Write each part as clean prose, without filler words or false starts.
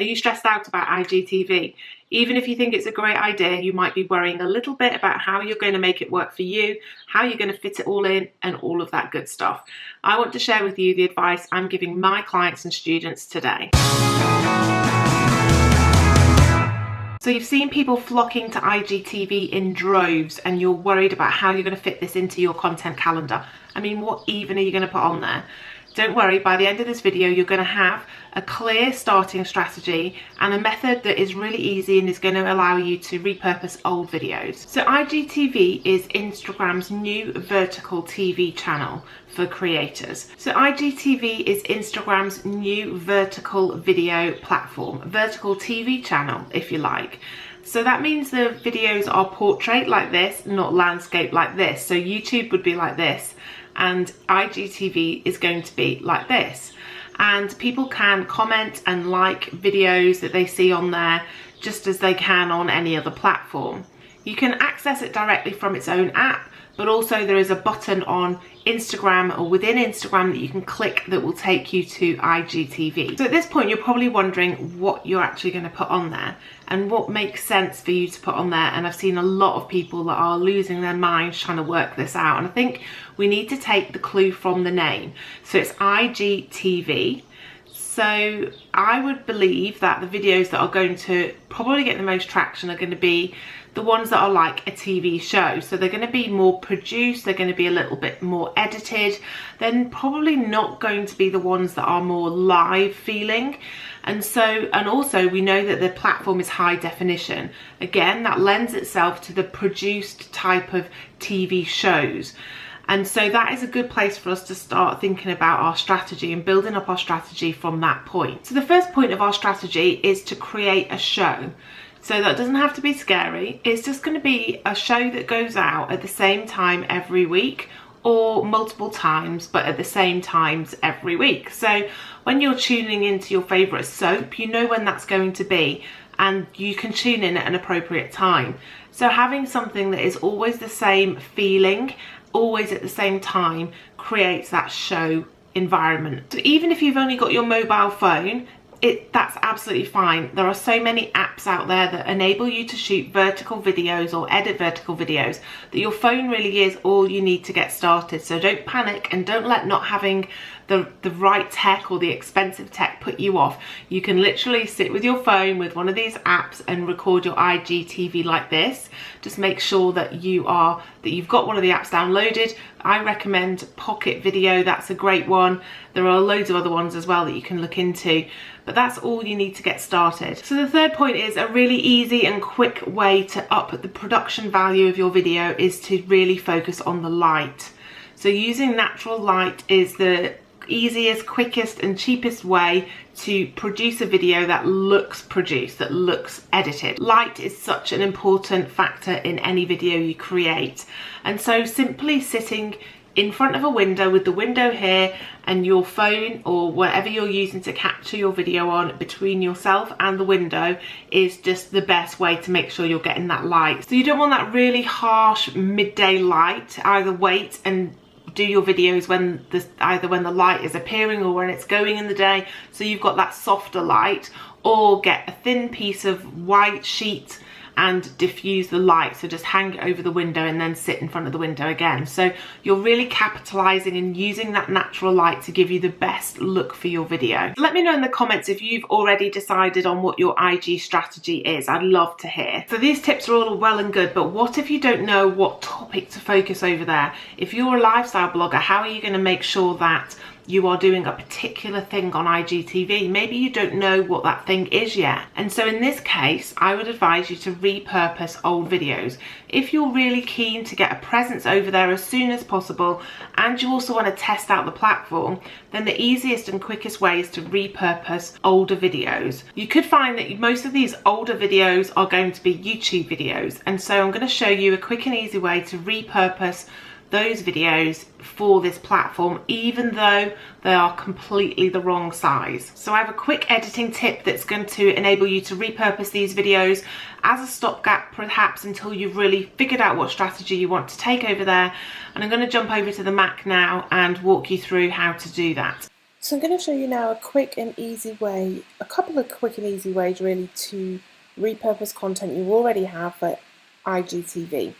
Are you stressed out about IGTV? Even if you think it's a great idea, you might be worrying a little bit about how you're going to make it work for you, how you're going to fit it all in, and all of that good stuff. I want to share with you the advice I'm giving my clients and students today. So you've seen people flocking to IGTV in droves, and you're worried about how you're going to fit this into your content calendar. I mean, what even are you going to put on there? Don't worry, by the end of this video, you're going to have a clear starting strategy and a method that is really easy and is going to allow you to repurpose old videos. So IGTV is Instagram's new vertical TV channel for creators. So IGTV is Instagram's new vertical video platform, vertical TV channel, if you like. So that means the videos are portrait like this, not landscape like this. So YouTube would be like this, and IGTV is going to be like this. And people can comment and like videos that they see on there just as they can on any other platform. You can access it directly from its own app, but also there is a button on Instagram or within Instagram that you can click that will take you to IGTV. So at this point, you're probably wondering what you're actually going to put on there and what makes sense for you to put on there. And I've seen a lot of people that are losing their minds trying to work this out. And I think we need to take the clue from the name. So it's IGTV. So I would believe that the videos that are going to probably get the most traction are going to be the ones that are like a TV show. So they're going to be more produced, they're going to be a little bit more edited. They're probably not going to be the ones that are more live feeling. And also we know that the platform is high definition. Again, that lends itself to the produced type of TV shows. And so that is a good place for us to start thinking about our strategy and building up our strategy from that point. So the first point of our strategy is to create a show. So that doesn't have to be scary. It's just going to be a show that goes out at the same time every week, or multiple times, but at the same times every week. So when you're tuning into your favourite soap, you know when that's going to be, and you can tune in at an appropriate time. So having something that is always the same feeling, always at the same time, creates that show environment. So even if you've only got your mobile phone, that's absolutely fine. There are so many apps out there that enable you to shoot vertical videos or edit vertical videos that your phone really is all you need to get started. So don't panic, and don't let not having the right tech or the expensive tech put you off. You can literally sit with your phone with one of these apps and record your IGTV like this. Just make sure that you've got one of the apps downloaded. I recommend Pocket Video, that's a great one. There are loads of other ones as well that you can look into, but that's all you need to get started. So the third point is a really easy and quick way to up the production value of your video is to really focus on the light. So using natural light is the easiest, quickest and cheapest way to produce a video that looks produced, that looks edited. Light is such an important factor in any video you create, and so simply sitting in front of a window with the window here and your phone or whatever you're using to capture your video on between yourself and the window is just the best way to make sure you're getting that light. So you don't want that really harsh midday light. Either wait and do your videos either when the light is appearing or when it's going in the day, so you've got that softer light, or get a thin piece of white sheet and diffuse the light. So just hang it over the window and then sit in front of the window again. So you're really capitalizing and using that natural light to give you the best look for your video. Let me know in the comments if you've already decided on what your IG strategy is. I'd love to hear. So these tips are all well and good, but what if you don't know what topic to focus over there? If you're a lifestyle blogger, how are you going to make sure that you are doing a particular thing on IGTV? Maybe you don't know what that thing is yet. And so in this case, I would advise you to repurpose old videos. If you're really keen to get a presence over there as soon as possible, and you also want to test out the platform, then the easiest and quickest way is to repurpose older videos. You could find that most of these older videos are going to be YouTube videos. And so I'm going to show you a quick and easy way to repurpose those videos for this platform, even though they are completely the wrong size. So I have a quick editing tip that's going to enable you to repurpose these videos as a stopgap, perhaps until you've really figured out what strategy you want to take over there. And I'm going to jump over to the Mac now and walk you through how to do that. So I'm going to show you now a quick and easy way, a couple of quick and easy ways really to repurpose content you already have for IGTV.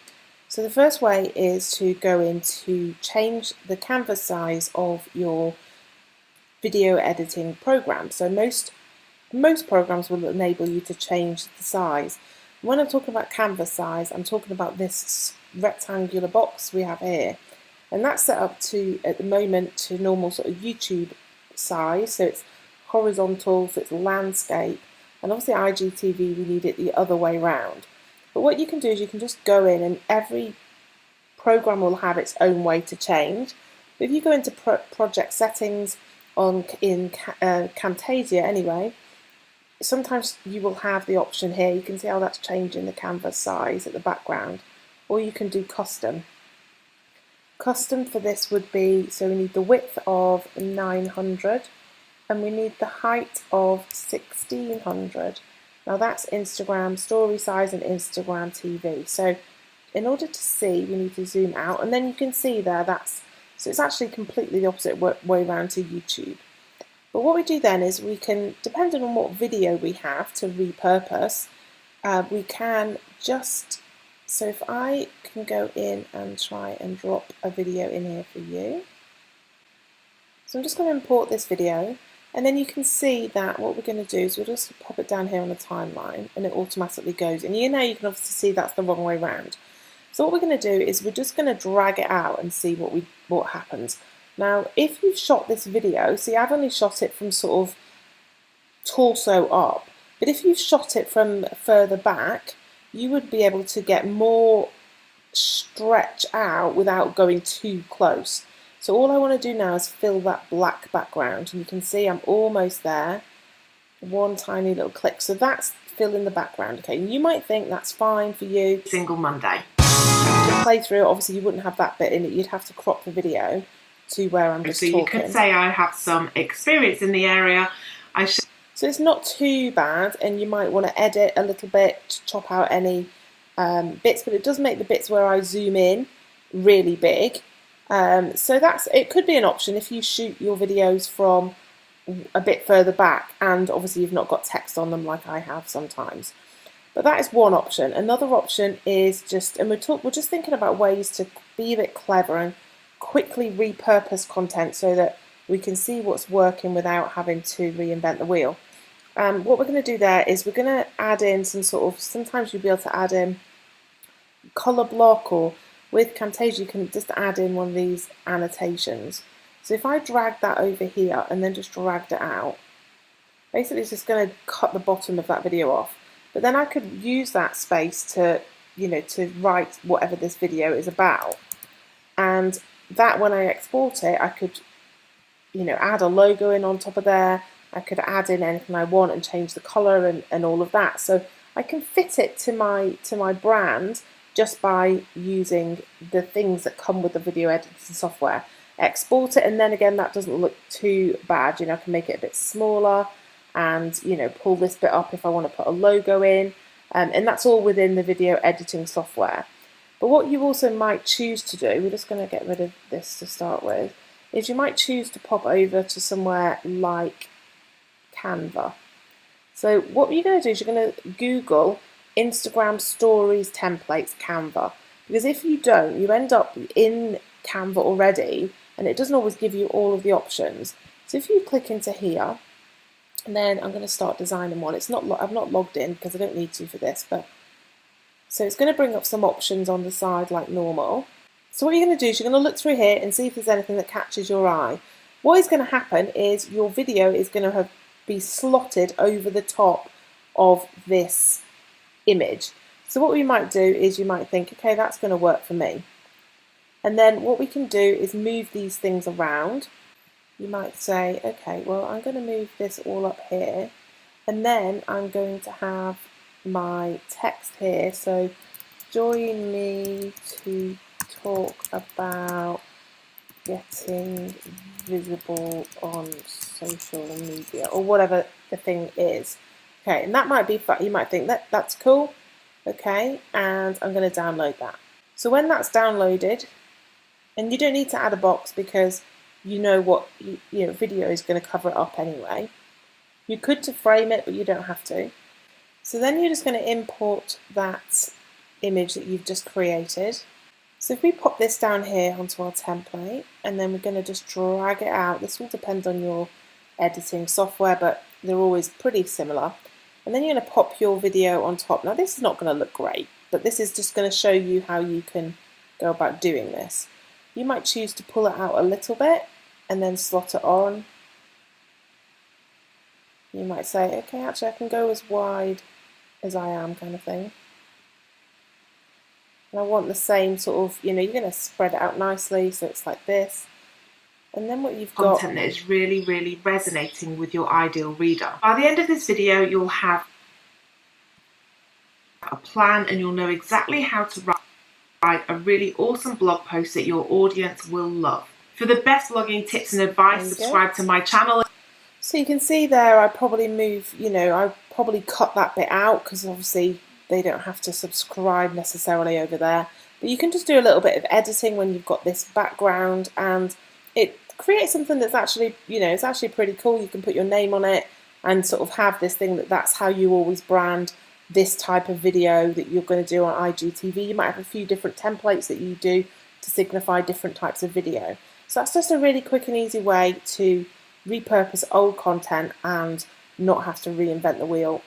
So the first way is to go in to change the canvas size of your video editing program. So most programs will enable you to change the size. When I'm talking about canvas size, I'm talking about this rectangular box we have here. And that's set up to, at the moment, to normal sort of YouTube size, so it's horizontal, so it's landscape, and obviously IGTV we need it the other way round. But what you can do is you can just go in, and every program will have its own way to change. But if you go into project settings in Camtasia anyway, sometimes you will have the option here, you can see how that's changing the canvas size at the background, or you can do custom. Custom for this would be, so we need the width of 900 and we need the height of 1600. Now that's Instagram story size and Instagram TV. So in order to see, we need to zoom out, and then you can see there so it's actually completely the opposite way around to YouTube. But what we do then is we can, depending on what video we have to repurpose, we can just, so if I can go in and try and drop a video in here for you. So I'm just going to import this video, and then you can see that what we're going to do is we'll just pop it down here on the timeline and it automatically goes. And you can obviously see that's the wrong way round. So what we're going to do is we're just going to drag it out and see what happens. Now if you've shot this video, see I've only shot it from sort of torso up, but if you've shot it from further back, you would be able to get more stretch out without going too close. So all I want to do now is fill that black background, and you can see I'm almost there. One tiny little click. So that's filling the background. Okay, and you might think that's fine for you. Single Monday. To play through, obviously you wouldn't have that bit in it. You'd have to crop the video to where I'm just talking. So you could say I have some experience in the area. So it's not too bad, and you might want to edit a little bit, chop out any bits, but it does make the bits where I zoom in really big. So it could be an option if you shoot your videos from a bit further back and obviously you've not got text on them like I have sometimes. But that is one option. Another option is just, and we're just thinking about ways to be a bit clever and quickly repurpose content so that we can see what's working without having to reinvent the wheel. What we're going to do there is we're going to add in some sort of, sometimes you'll be able to add in colour block, or with Camtasia you can just add in one of these annotations. So if I drag that over here and then just dragged it out, basically it's just going to cut the bottom of that video off. But then I could use that space to, to write whatever this video is about. And that, when I export it, I could, add a logo in on top of there. I could add in anything I want and change the colour and all of that. So I can fit it to my brand just by using the things that come with the video editing software. Export it, and then again that doesn't look too bad. I can make it a bit smaller and pull this bit up if I want to put a logo in, and that's all within the video editing software. But what you also might choose to do, we're just going to get rid of this to start with, is you might choose to pop over to somewhere like Canva. So what you're going to do is you're going to Google Instagram Stories Templates Canva, because if you don't, you end up in Canva already and it doesn't always give you all of the options. So if you click into here, and then I'm going to start designing one. I've not logged in because I don't need to for this, but so it's going to bring up some options on the side like normal. So what you're going to do is you're going to look through here and see if there's anything that catches your eye. What is going to happen is your video is going to be slotted over the top of this image. So what we might do is you might think, okay, that's going to work for me. And then what we can do is move these things around. You might say, okay, well, I'm going to move this all up here, and then I'm going to have my text here. So join me to talk about getting visible on social media, or whatever the thing is. Okay, and that might be fun. You might think that's cool. Okay, and I'm going to download that. So when that's downloaded, and you don't need to add a box because you know what video is going to cover it up anyway. You could to frame it, but you don't have to. So then you're just going to import that image that you've just created. So if we pop this down here onto our template, and then we're going to just drag it out. This will depend on your editing software, but they're always pretty similar. And then you're going to pop your video on top. Now this is not going to look great, but this is just going to show you how you can go about doing this. You might choose to pull it out a little bit and then slot it on. You might say, okay, actually I can go as wide as I am, kind of thing. And I want the same sort of, you're going to spread it out nicely so it's like this. And then what you've got... Content that is really, really resonating with your ideal reader. By the end of this video, you'll have a plan and you'll know exactly how to write a really awesome blog post that your audience will love. For the best blogging tips and advice, subscribe to my channel. So you can see there I probably I probably cut that bit out because obviously they don't have to subscribe necessarily over there. But you can just do a little bit of editing when you've got this background, and it creates something that's actually, it's actually pretty cool. You can put your name on it and sort of have this thing that's how you always brand this type of video that you're going to do on IGTV. You might have a few different templates that you do to signify different types of video. So that's just a really quick and easy way to repurpose old content and not have to reinvent the wheel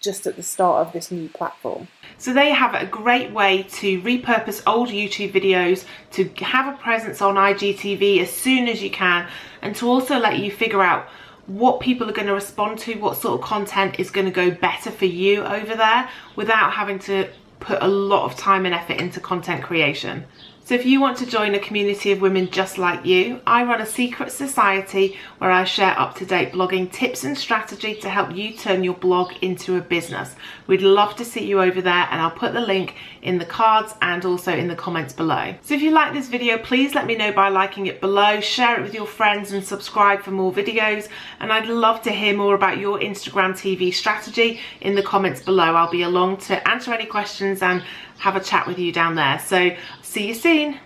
just at the start of this new platform. So they have a great way to repurpose old YouTube videos, to have a presence on IGTV as soon as you can, and to also let you figure out what people are going to respond to, what sort of content is going to go better for you over there without having to put a lot of time and effort into content creation. So if you want to join a community of women just like you, I run a secret society where I share up-to-date blogging tips and strategy to help you turn your blog into a business. We'd love to see you over there, and I'll put the link in the cards and also in the comments below. So if you like this video, please let me know by liking it below, share it with your friends and subscribe for more videos. And I'd love to hear more about your Instagram TV strategy in the comments below. I'll be along to answer any questions and have a chat with you down there. So see you soon.